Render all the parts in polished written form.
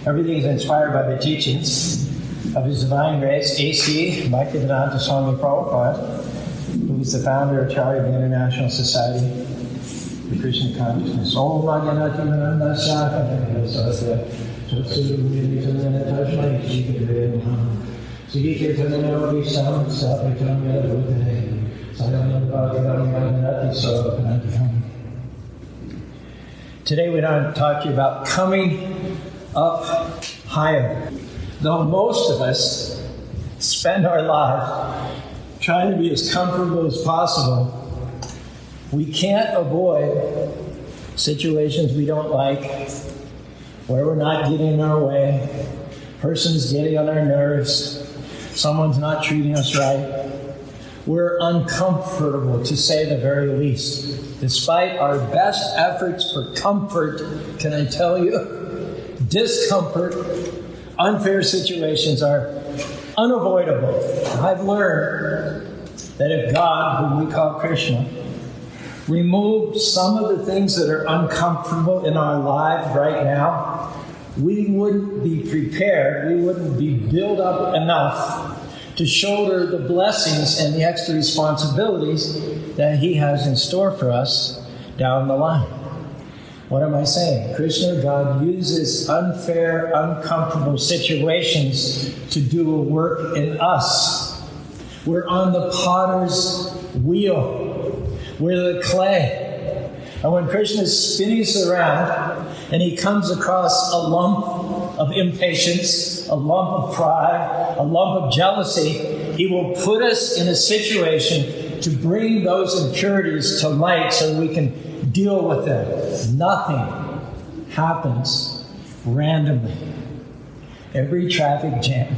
Everything is inspired by the teachings of His Divine Grace, A.C. Bhaktivedanta Swami Prabhupada, who is the founder of Charya International Society for Krishna Consciousness. Om Bhagavate Nanda Sakata Sasya Chatsuru Tasmai Shri Sri Chaitanya Visam Sapitam Yadavudane Sayanam Bhagavate Sapanatiham. Today we're going to talk to you about coming up higher. Though most of us spend our lives trying to be as comfortable as possible, we can't avoid situations we don't like, where we're not getting in our way, person's getting on our nerves, someone's not treating us right. We're uncomfortable, to say the very least. Despite our best efforts for comfort, can I tell you, discomfort, unfair situations are unavoidable. I've learned that if God, whom we call Krishna, removed some of the things that are uncomfortable in our lives right now, we wouldn't be prepared, we wouldn't be built up enough to shoulder the blessings and the extra responsibilities that He has in store for us down the line. What am I saying? Krishna, God, uses unfair, uncomfortable situations to do a work in us. We're on the potter's wheel. We're the clay. And when Krishna spins around and He comes across a lump of impatience, a lump of pride, a lump of jealousy, He will put us in a situation to bring those impurities to light so we can deal with them. Nothing happens randomly. Every traffic jam,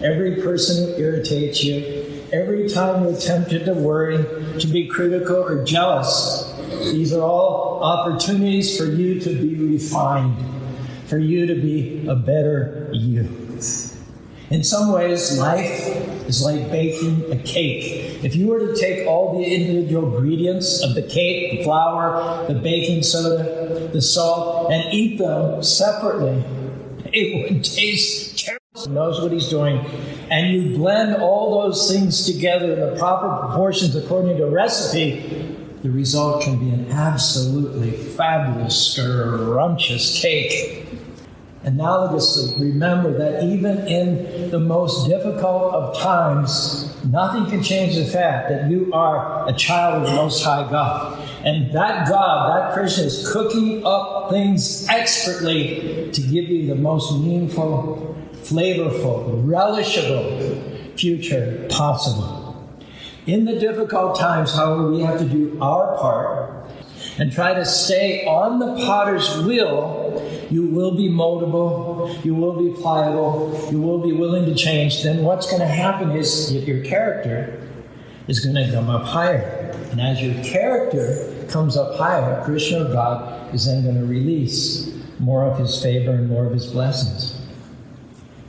every person who irritates you, every time you're tempted to worry, to be critical or jealous, these are all opportunities for you to be refined, for you to be a better you. In some ways, life is like baking a cake. If you were to take all the individual ingredients of the cake, the flour, the baking soda, the salt, and eat them separately, it would taste terrible. He knows what He's doing. And you blend all those things together in the proper proportions according to a recipe, the result can be an absolutely fabulous, scrumptious cake. Analogously, remember that even in the most difficult of times, nothing can change the fact that you are a child of the Most High God. And that God, that Krishna, is cooking up things expertly to give you the most meaningful, flavorful, relishable future possible. In the difficult times, however, we have to do our part and try to stay on the potter's wheel. You will be moldable, you will be pliable, you will be willing to change. Then what's going to happen is your character is going to come up higher. And as your character comes up higher, Krishna, God, is then going to release more of His favor and more of His blessings.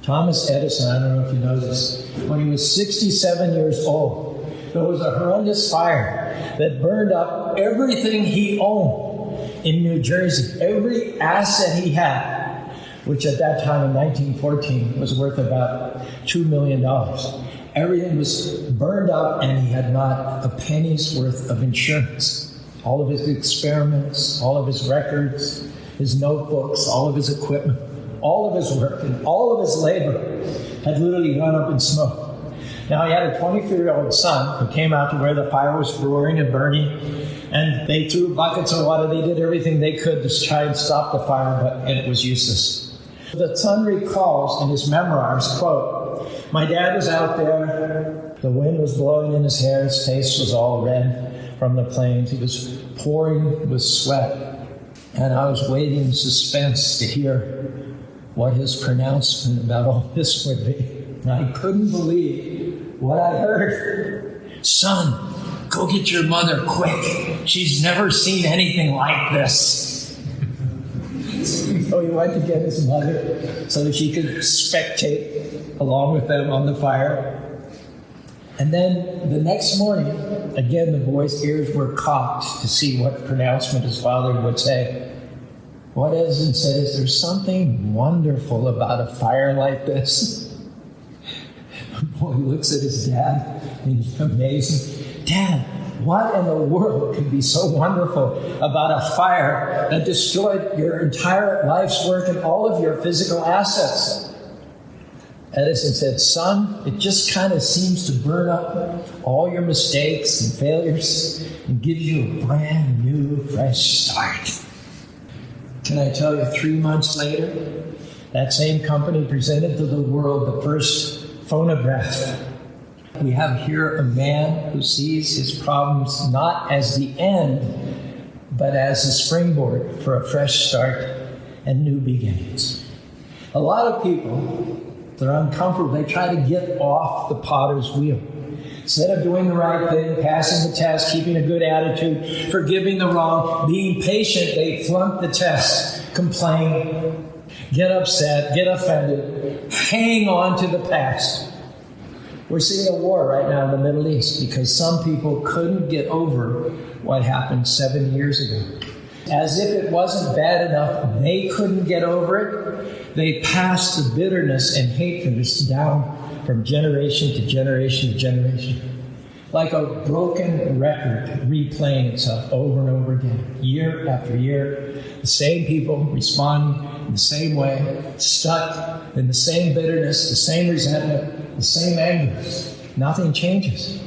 Thomas Edison, I don't know if you know this, when he was 67 years old, there was a horrendous fire that burned up everything he owned in New Jersey, every asset he had, which at that time in 1914 was worth about $2 million. Everything was burned up and he had not a penny's worth of insurance. All of his experiments, all of his records, his notebooks, all of his equipment, all of his work, and all of his labor had literally gone up in smoke. Now, he had a 23-year-old son who came out to where the fire was roaring and burning, and they threw buckets of water. They did everything they could to try and stop the fire, but it was useless. The son recalls in his memoirs, quote, "My dad was out there. The wind was blowing in his hair. His face was all red from the flames. He was pouring with sweat. And I was waiting in suspense to hear what his pronouncement about all this would be. And I couldn't believe what I heard. Son, go get your mother quick. She's never seen anything like this." So he went to get his mother so that she could spectate along with them on the fire. And then the next morning, again, the boy's ears were cocked to see what pronouncement his father would say. What Edison said is, there's something wonderful about a fire like this. The boy looks at his dad and he's amazing. Dad, what in the world could be so wonderful about a fire that destroyed your entire life's work and all of your physical assets? Edison said, son, it just kind of seems to burn up all your mistakes and failures and gives you a brand new, fresh start. Can I tell you, 3 months later, that same company presented to the world the first phonograph. We have here a man who sees his problems not as the end, but as a springboard for a fresh start and new beginnings. A lot of people, they're uncomfortable. They try to get off the potter's wheel. Instead of doing the right thing, passing the test, keeping a good attitude, forgiving the wrong, being patient, they flunk the test, complain, get upset, get offended, hang on to the past. We're seeing a war right now in the Middle East because some people couldn't get over what happened 7 years ago. As if it wasn't bad enough, they couldn't get over it. They passed the bitterness and hatredness down from generation to generation to generation. Like a broken record replaying itself over and over again, year after year. The same people responding in the same way, stuck in the same bitterness, the same resentment, the same anger. Nothing changes.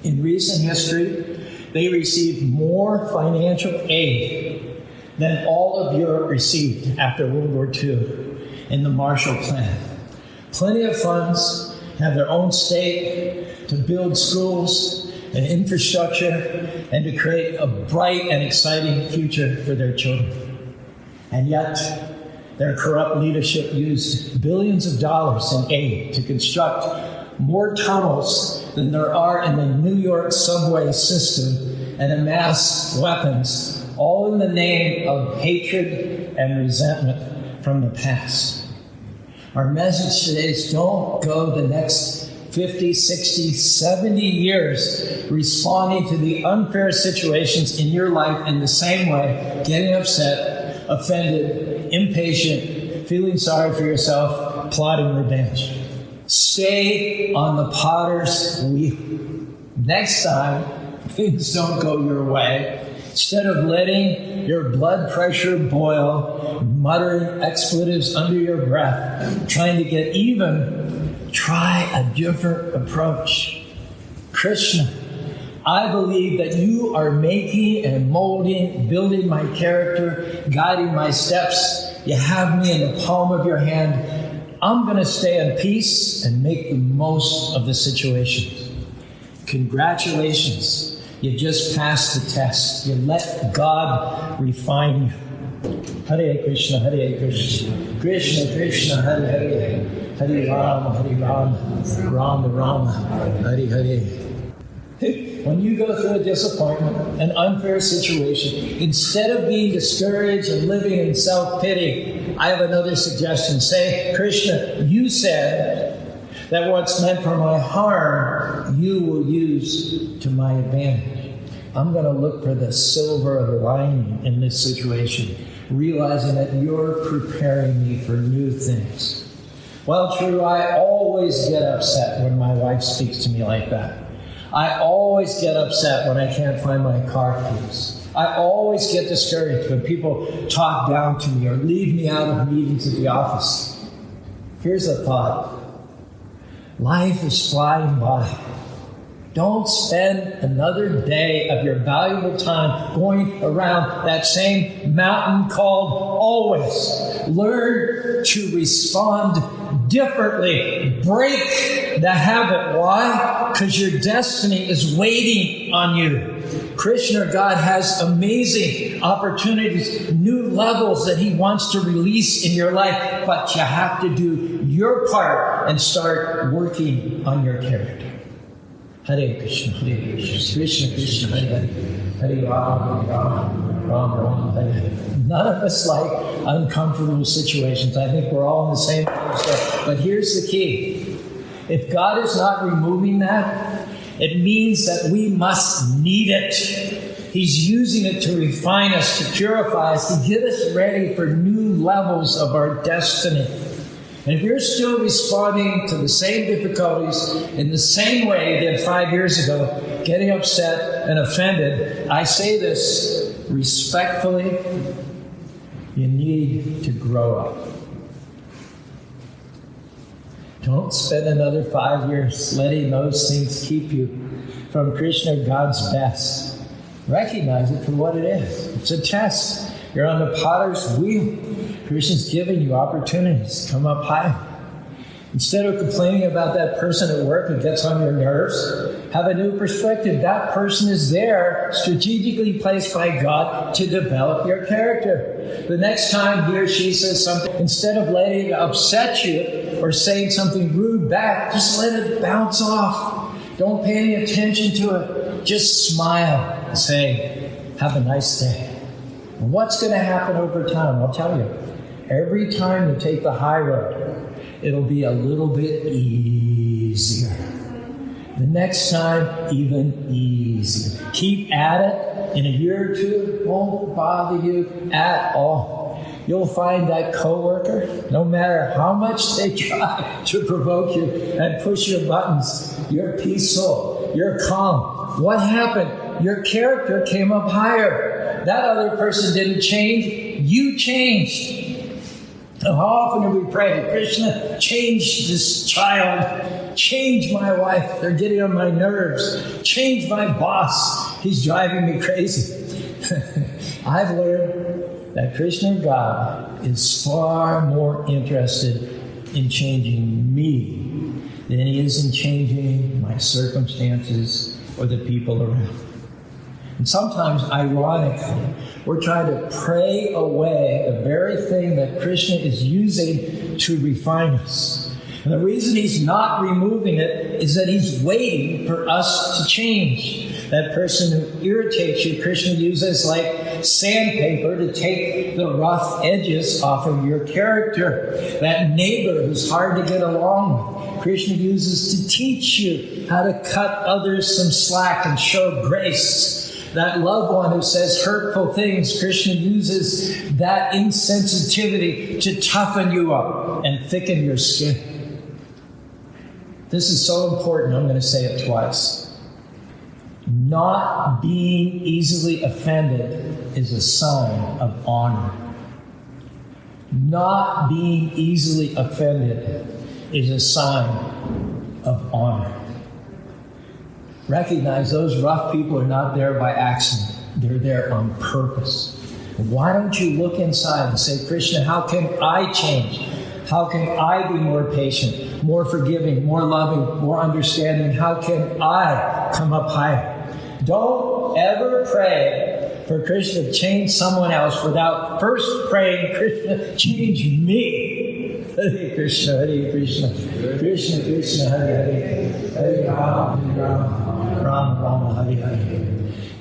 In recent history, they received more financial aid than all of Europe received after World War II in the Marshall Plan. Plenty of funds, have their own state to build schools and infrastructure and to create a bright and exciting future for their children. And yet, their corrupt leadership used billions of dollars in aid to construct more tunnels than there are in the New York subway system and amass weapons, all in the name of hatred and resentment from the past. Our message today is don't go the next 50, 60, 70 years responding to the unfair situations in your life in the same way, getting upset, offended, impatient, feeling sorry for yourself, plotting revenge. Stay on the potter's wheel. Next time things don't go your way, instead of letting your blood pressure boil, muttering expletives under your breath, trying to get even, try a different approach. Krishna, I believe that you are making and molding, building my character, guiding my steps. You have me in the palm of your hand. I'm going to stay in peace and make the most of the situation. Congratulations. You just passed the test. You let God refine you. Hare Krishna, Hare Krishna, Krishna Krishna, Hare Hare, Hare Rama, Rama Rama, Hare Hare. When you go through a disappointment, an unfair situation, instead of being discouraged and living in self-pity, I have another suggestion. Say, Krishna, you said that what's meant for my harm, you will use to my advantage. I'm going to look for the silver lining in this situation, realizing that you're preparing me for new things. Well, true, I always get upset when my wife speaks to me like that. I always get upset when I can't find my car keys. I always get discouraged when people talk down to me or leave me out of meetings at the office. Here's a thought. Life is flying by. Don't spend another day of your valuable time going around that same mountain called always. Learn to respond differently. Break the habit. Why? Because your destiny is waiting on you. Krishna, God, has amazing opportunities, new levels that He wants to release in your life, but you have to do your part and start working on your character. Hare Krishna, Hare Krishna, Krishna Krishna, Hare Hare, Hare Rama, Rama, Rama, Rama, Hare Hare. None of us like uncomfortable situations. I think we're all in the same place. But here's the key. If God is not removing that, it means that we must need it. He's using it to refine us, to purify us, to get us ready for new levels of our destiny. And if you're still responding to the same difficulties in the same way you did 5 years ago, getting upset and offended, I say this respectfully, you need to grow up. Don't spend another 5 years letting those things keep you from Krishna, God's best. Recognize it for what it is. It's a test. You're on the potter's wheel. Krishna's giving you opportunities to come up high. Instead of complaining about that person at work who gets on your nerves, have a new perspective. That person is there, strategically placed by God to develop your character. The next time he or she says something, instead of letting it upset you or saying something rude back, just let it bounce off. Don't pay any attention to it. Just smile and say, have a nice day. And what's going to happen over time? I'll tell you. Every time you take the high road, it'll be a little bit easier. The next time, even easier. Keep at it. In a year or two, it won't bother you at all. You'll find that coworker, no matter how much they try to provoke you and push your buttons, you're peaceful, you're calm. What happened? Your character came up higher. That other person didn't change. You changed. How often have we prayed, Krishna, change this child, change my wife, they're getting on my nerves, change my boss, he's driving me crazy. I've learned that Krishna, God, is far more interested in changing me than he is in changing my circumstances or the people around. And sometimes, ironically, we're trying to pray away the very thing that Krishna is using to refine us. And the reason he's not removing it is that he's waiting for us to change. That person who irritates you, Krishna uses like sandpaper to take the rough edges off of your character. That neighbor who's hard to get along with, Krishna uses to teach you how to cut others some slack and show grace. That loved one who says hurtful things, Krishna uses that insensitivity to toughen you up and thicken your skin. This is so important, I'm going to say it twice. Not being easily offended is a sign of honor. Not being easily offended is a sign of honor. Recognize those rough people are not there by accident. They're there on purpose. Why don't you look inside and say, Krishna, how can I change? How can I be more patient, more forgiving, more loving, more understanding? How can I come up higher? Don't ever pray for Krishna to change someone else without first praying, Krishna, change me. Hare Krishna, Hare Krishna, Krishna Krishna, Hare Hare, Hare Rama, Hare Rama, Rama Rama, Hare Hare.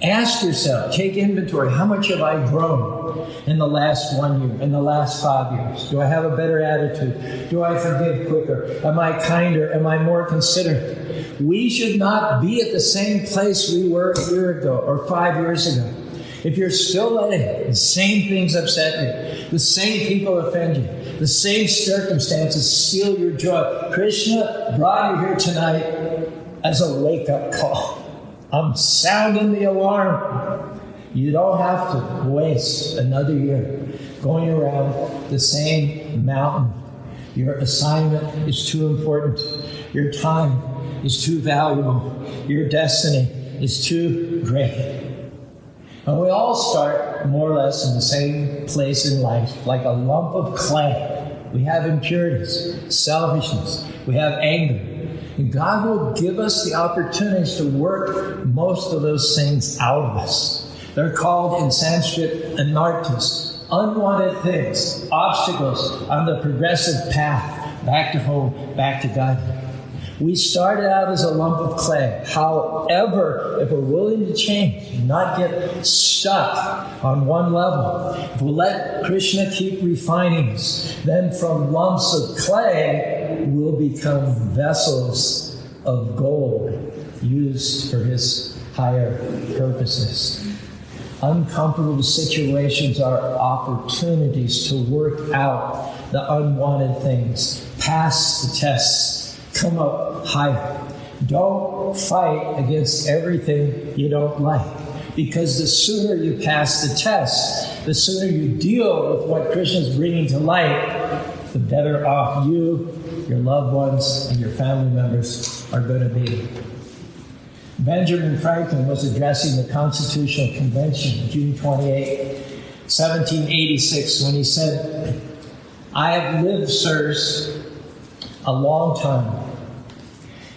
Ask yourself, take inventory. How much have I grown in the last 1 year, in the last 5 years? Do I have a better attitude? Do I forgive quicker? Am I kinder? Am I more considerate? We should not be at the same place we were a year ago or 5 years ago. If you're still letting the same things upset you, the same people offend you, the same circumstances steal your joy, Krishna brought you here tonight as a wake-up call. I'm sounding the alarm. You don't have to waste another year going around the same mountain. Your assignment is too important. Your time is too valuable. Your destiny is too great. And we all start more or less in the same place in life, like a lump of clay. We have impurities, selfishness, we have anger. And God will give us the opportunities to work most of those things out of us. They're called in Sanskrit anarthas, unwanted things, obstacles on the progressive path, back to home, back to God. We started out as a lump of clay. However, if we're willing to change and not get stuck on one level, if we let Krishna keep refining us, then from lumps of clay, we'll become vessels of gold used for his higher purposes. Uncomfortable situations are opportunities to work out the unwanted things. Pass the tests. Come up higher. Don't fight against everything you don't like. Because the sooner you pass the test, the sooner you deal with what Krishna's bringing to light, the better off you, your loved ones, and your family members are going to be. Benjamin Franklin was addressing the Constitutional Convention, June 28, 1786, when he said, "I have lived, sirs, a long time,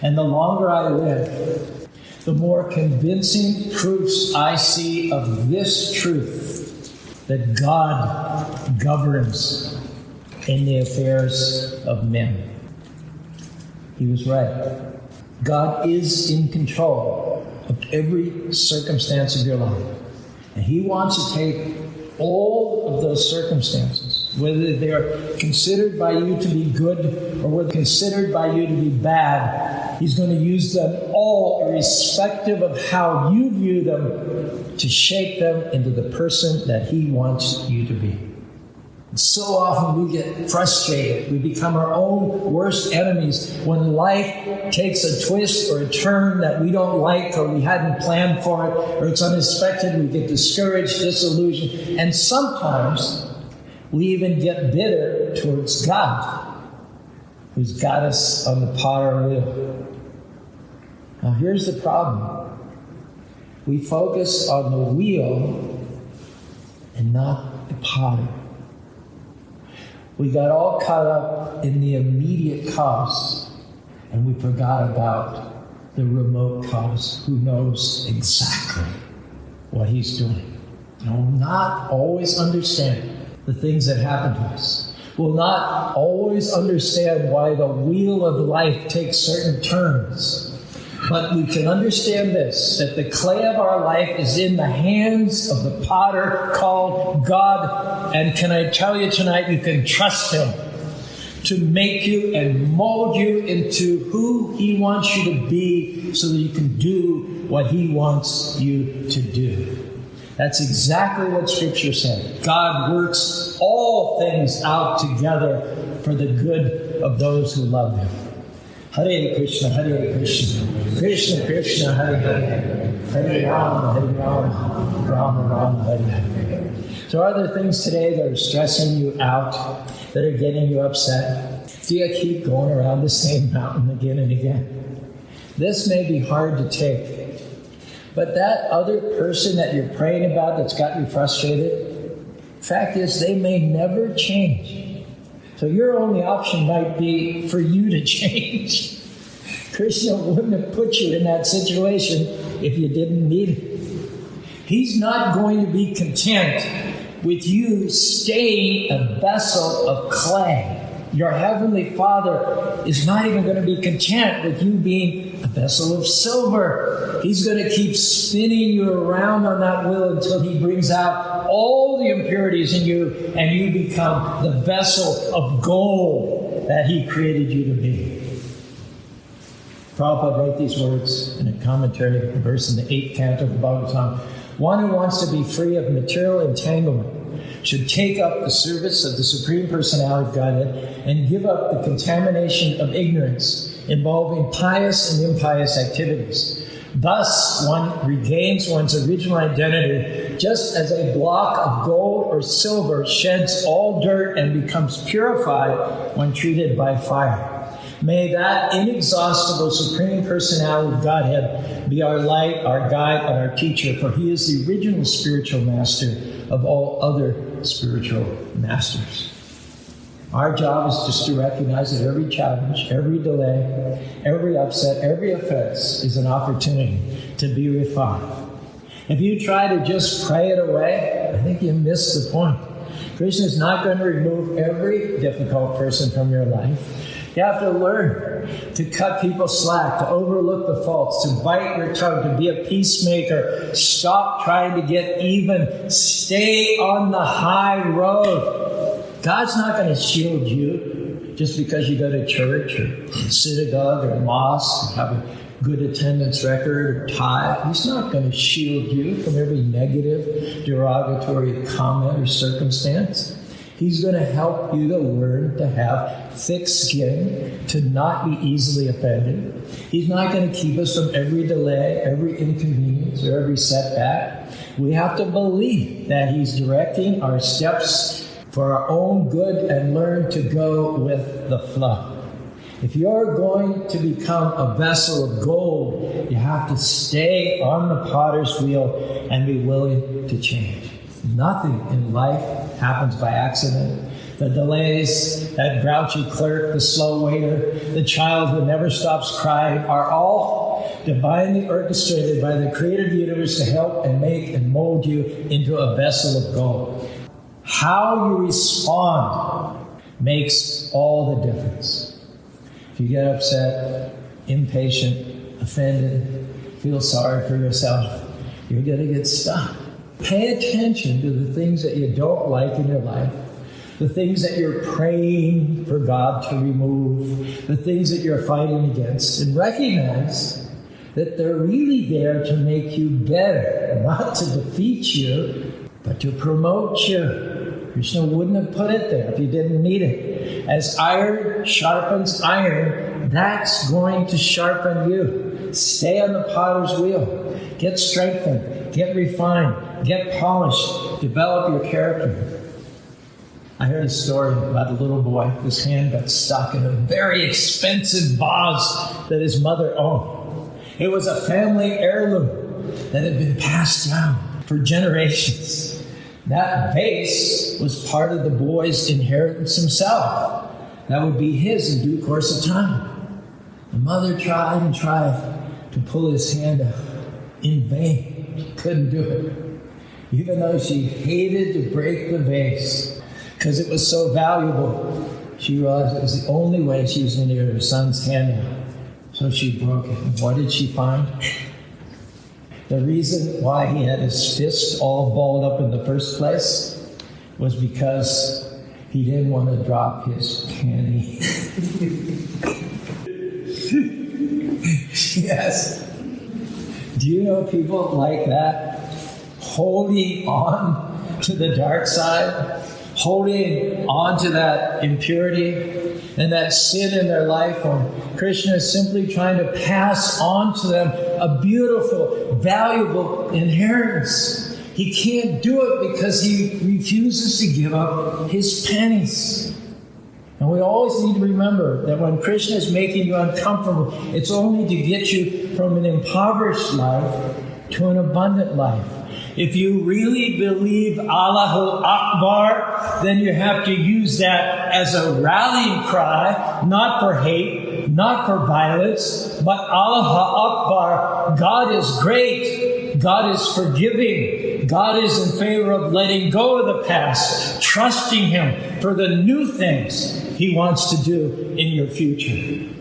and the longer I live, the more convincing proofs I see of this truth, that God governs in the affairs of men." He was right. God is in control of every circumstance of your life. And He wants to take all of those circumstances, whether they're considered by you to be good or whether considered by you to be bad, He's going to use them all, irrespective of how you view them, to shape them into the person that He wants you to be. So often we get frustrated. We become our own worst enemies when life takes a twist or a turn that we don't like or we hadn't planned for it or it's unexpected. We get discouraged, disillusioned, and sometimes we even get bitter towards God, who's got us on the potter wheel. Now here's the problem. We focus on the wheel and not the potter. We got all caught up in the immediate cause, and we forgot about the remote cause who knows exactly what He's doing. And will not always understand the things that happen to us. Will not always understand why the wheel of life takes certain turns. But we can understand this, that the clay of our life is in the hands of the potter called God. And can I tell you tonight, you can trust Him to make you and mold you into who He wants you to be so that you can do what He wants you to do. That's exactly what Scripture said. God works all things out together for the good of those who love Him. Hare Krishna, Hare Krishna, Krishna Krishna, Hare Hare, Hare Rama, Rama Rama, Hare Hare. So are there things today that are stressing you out, that are getting you upset? Do you keep going around the same mountain again and again? This may be hard to take, but that other person that you're praying about that's got you frustrated, fact is they may never change. So your only option might be for you to change. Krishna wouldn't have put you in that situation if you didn't need it. He's not going to be content with you staying a vessel of clay. Your Heavenly Father is not even going to be content with you being a vessel of silver. He's going to keep spinning you around on that wheel until He brings out all the impurities in you and you become the vessel of gold that He created you to be. Prabhupada wrote these words in a commentary, a verse in the 8th canto of the Bhagavatam. One who wants to be free of material entanglement should take up the service of the Supreme Personality of Godhead and give up the contamination of ignorance involving pious and impious activities. Thus, one regains one's original identity just as a block of gold or silver sheds all dirt and becomes purified when treated by fire. May that inexhaustible Supreme Personality of Godhead be our light, our guide, and our teacher, for He is the original spiritual master of all other spiritual masters. Our job is just to recognize that every challenge, every delay, every upset, every offense is an opportunity to be refined. If you try to just pray it away, I think you miss the point. Krishna is not going to remove every difficult person from your life. You have to learn to cut people slack, to overlook the faults, to bite your tongue, to be a peacemaker. Stop trying to get even. Stay on the high road. God's not going to shield you just because you go to church or synagogue or mosque and have a good attendance record or tithe. He's not going to shield you from every negative, derogatory comment or circumstance. He's going to help you to learn to have thick skin, to not be easily offended. He's not going to keep us from every delay, every inconvenience, or every setback. We have to believe that He's directing our steps for our own good and learn to go with the flow. If you're going to become a vessel of gold, you have to stay on the potter's wheel and be willing to change. Nothing in life happens by accident. The delays, that grouchy clerk, the slow waiter, the child who never stops crying are all divinely orchestrated by the creative universe to help and make and mold you into a vessel of gold. How you respond makes all the difference. If you get upset, impatient, offended, feel sorry for yourself, you're going to get stuck. Pay attention to the things that you don't like in your life, the things that you're praying for God to remove, the things that you're fighting against, and recognize that they're really there to make you better, not to defeat you, but to promote you. Krishna wouldn't have put it there if he didn't need it. As iron sharpens iron, that's going to sharpen you. Stay on the potter's wheel. Get strengthened. Get refined. Get polished. Develop your character. I heard a story about a little boy. His hand got stuck in a very expensive vase that his mother owned. It was a family heirloom that had been passed down for generations. That vase was part of the boy's inheritance himself. That would be his in due course of time. The mother tried and tried to pull his hand out. In vain. She couldn't do it. Even though she hated to break the vase because it was so valuable, she realized it was the only way she was going to get her son's hand out. So she broke it. And what did she find? The reason why he had his fist all balled up in the first place was because he didn't want to drop his penny. Yes. Do you know people like that? Holding on to the dark side, holding on to that impurity and that sin in their life, when Krishna is simply trying to pass on to them a beautiful, valuable inheritance. He can't do it because he refuses to give up his pennies. And we always need to remember that when Krishna is making you uncomfortable, it's only to get you from an impoverished life to an abundant life. If you really believe Allahu Akbar, then you have to use that as a rallying cry, not for hate, not for violence, but Allahu Akbar. God is great. God is forgiving. God is in favor of letting go of the past, trusting Him for the new things He wants to do in your future.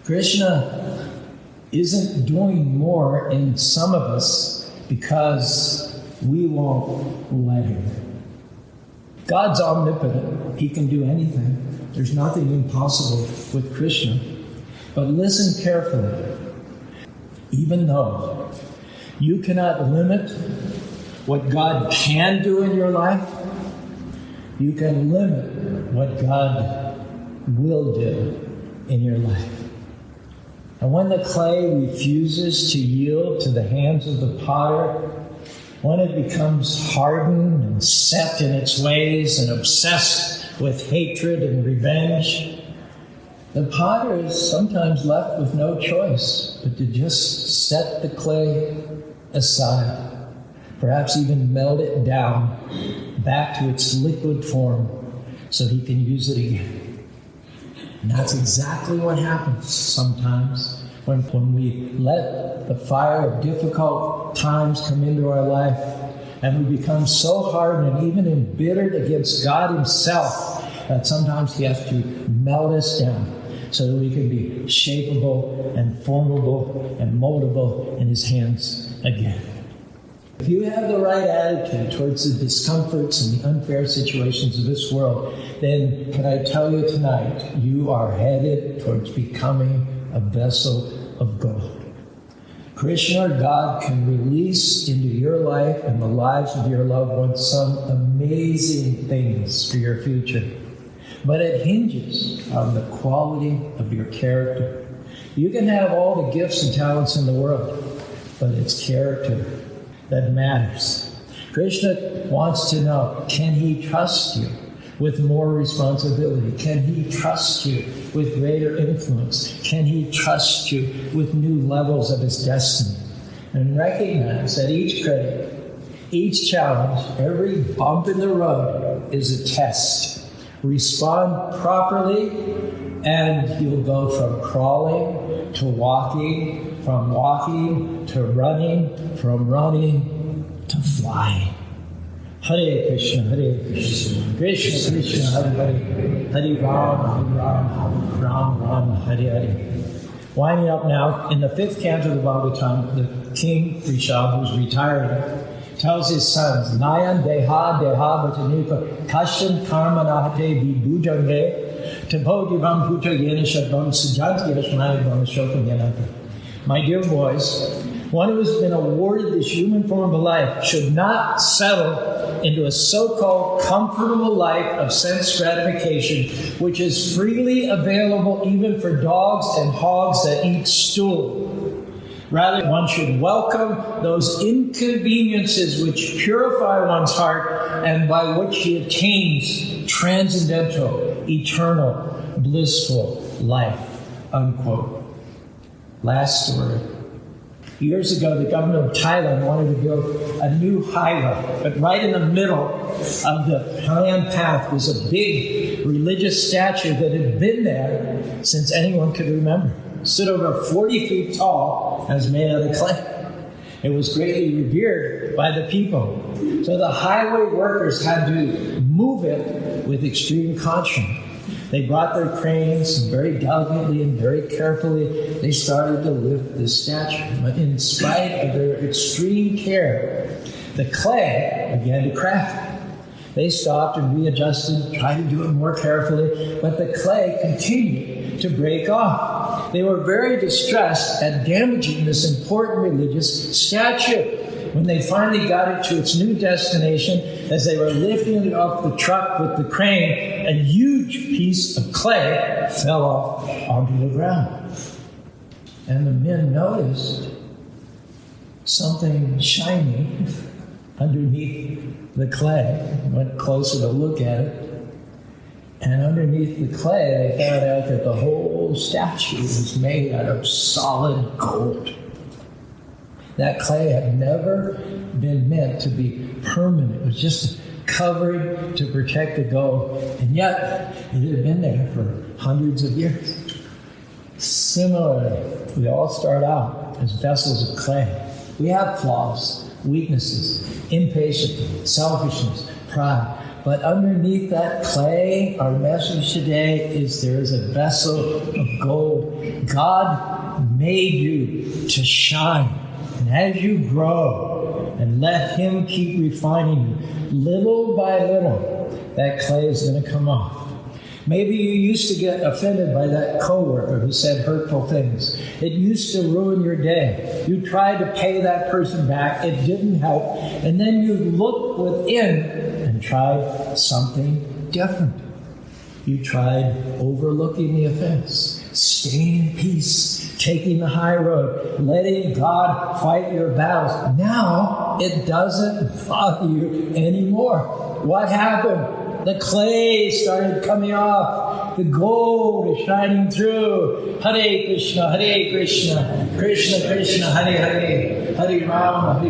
Krishna isn't doing more in some of us because we won't let Him. God's omnipotent. He can do anything. There's nothing impossible with Krishna. But listen carefully. Even though you cannot limit what God can do in your life, you can limit what God will do in your life. And when the clay refuses to yield to the hands of the potter, when it becomes hardened and set in its ways and obsessed with hatred and revenge, the potter is sometimes left with no choice but to just set the clay aside, perhaps even melt it down back to its liquid form so he can use it again. And that's exactly what happens sometimes when we let the fire of difficult times come into our life and we become so hardened and even embittered against God Himself that sometimes He has to melt us down so that we can be shapeable and formable and moldable in His hands again. If you have the right attitude towards the discomforts and the unfair situations of this world, then can I tell you tonight, you are headed towards becoming a vessel of gold. Krishna or God can release into your life and the lives of your loved ones some amazing things for your future. But it hinges on the quality of your character. You can have all the gifts and talents in the world, but it's character that matters. Krishna wants to know, can he trust you with more responsibility? Can he trust you with greater influence? Can he trust you with new levels of his destiny? And recognize that each credit, each challenge, every bump in the road is a test. Respond properly, and you'll go from crawling to walking, from walking to running, from running to flying. Hare Krishna, Krishna Krishna, Hare Hare, Hare Ram, Ram Ram, Hare Hare. Winding up now, in the 5th canto of the Bhagavatam, the king, Rishabh, who's retiring, tells his sons, Nayan deha bhatanuka kashyan karma nahate vibhujange tapodivam puta yena shadvam sujanti yashmayabam shokam yananta. My dear boys, one who has been awarded this human form of life should not settle into a so-called comfortable life of sense gratification, which is freely available even for dogs and hogs that eat stool. Rather, one should welcome those inconveniences which purify one's heart and by which he attains transcendental, eternal, blissful life. Unquote. Last story. Years ago, the government of Thailand wanted to build a new highway, but right in the middle of the planned path was a big religious statue that had been there since anyone could remember. It stood over 40 feet tall and was made out of clay. It was greatly revered by the people. So the highway workers had to move it with extreme caution. They brought their cranes and very delicately and very carefully they started to lift the statue. But in spite of their extreme care, the clay began to crack. They stopped and readjusted, tried to do it more carefully, but the clay continued to break off. They were very distressed at damaging this important religious statue. When they finally got it to its new destination, as they were lifting it off the truck with the crane, a huge piece of clay fell off onto the ground. And the men noticed something shiny underneath the clay. Went closer to look at it. And underneath the clay, they found out that the whole statue was made out of solid gold. That clay had never been meant to be permanent. It was just covered to protect the gold. And yet, it had been there for hundreds of years. Similarly, we all start out as vessels of clay. We have flaws, weaknesses, impatience, selfishness, pride. But underneath that clay, our message today is there is a vessel of gold. God made you to shine. And as you grow and let him keep refining you, little by little, that clay is going to come off. Maybe you used to get offended by that coworker who said hurtful things. It used to ruin your day. You tried to pay that person back. It didn't help. And then you looked within and tried something different. You tried overlooking the offense, staying in peace, taking the high road, letting God fight your battles. Now it doesn't bother you anymore. What happened? The clay started coming off. The gold is shining through. Hare Krishna, Krishna Krishna, Hare Hare, Hare Rama,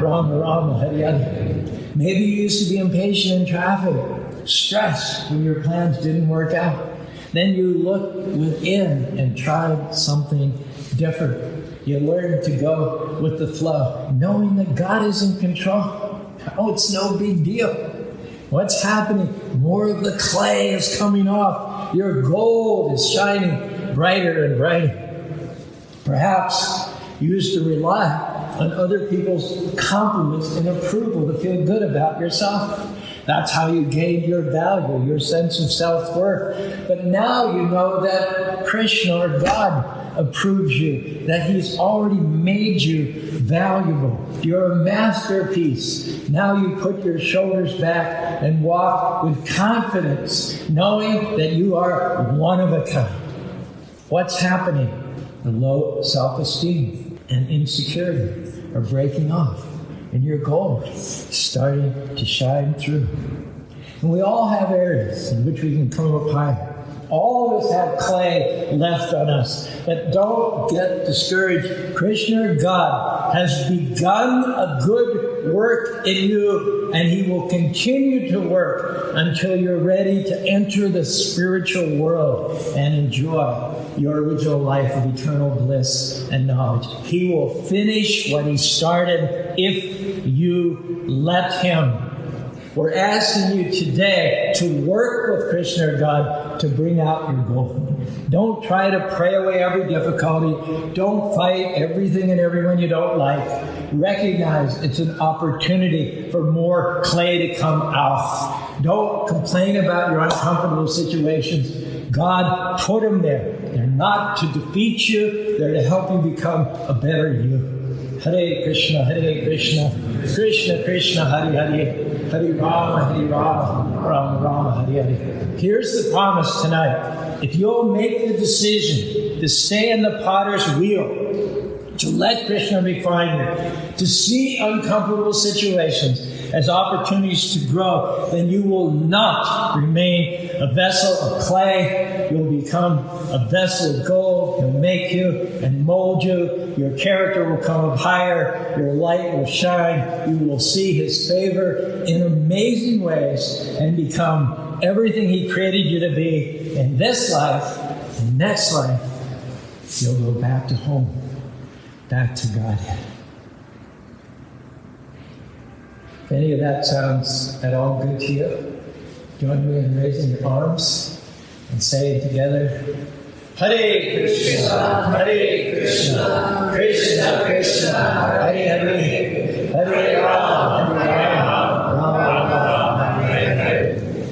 Rama Rama, Hare Hare. Maybe you used to be impatient in traffic, stressed when your plans didn't work out. Then you looked within and tried something different. You learned to go with the flow, knowing that God is in control. Oh, it's no big deal. What's happening? More of the clay is coming off. Your gold is shining brighter and brighter. Perhaps you used to rely on other people's compliments and approval to feel good about yourself. That's how you gained your value, your sense of self-worth. But now you know that Krishna or God approves you, that He's already made you valuable. You're a masterpiece. Now you put your shoulders back and walk with confidence, knowing that you are one of a kind. What's happening? The low self-esteem and insecurity are breaking off, and your gold is starting to shine through. And we all have areas in which we can come up higher. All of us have clay left on us, but don't get discouraged. Krishna, God, has begun a good work in you, and He will continue to work until you're ready to enter the spiritual world and enjoy your original life of eternal bliss and knowledge. He will finish what He started if you let Him. We're asking you today to work with Krishna, God, to bring out your gold. Don't try to pray away every difficulty. Don't fight everything and everyone you don't like. Recognize it's an opportunity for more clay to come out. Don't complain about your uncomfortable situations. God put them there. They're not to defeat you. They're to help you become a better you. Hare Krishna, Krishna Krishna, Hare Hare. Hare Rama, Rama Rama, Hare Hare. Here's the promise tonight. If you'll make the decision to stay in the potter's wheel, to let Krishna refine you, to see uncomfortable situations as opportunities to grow, then you will not remain a vessel of clay. You'll become a vessel of gold. He'll make you and mold you. Your character will come up higher. Your light will shine. You will see His favor in amazing ways and become everything He created you to be in this life and next life. You'll go back to home, back to Godhead. If any of that sounds at all good to you, join me in raising your arms and saying together, Hare Krishna, Hare Krishna, Krishna Krishna, Hare Hare, Hare Rama, Hare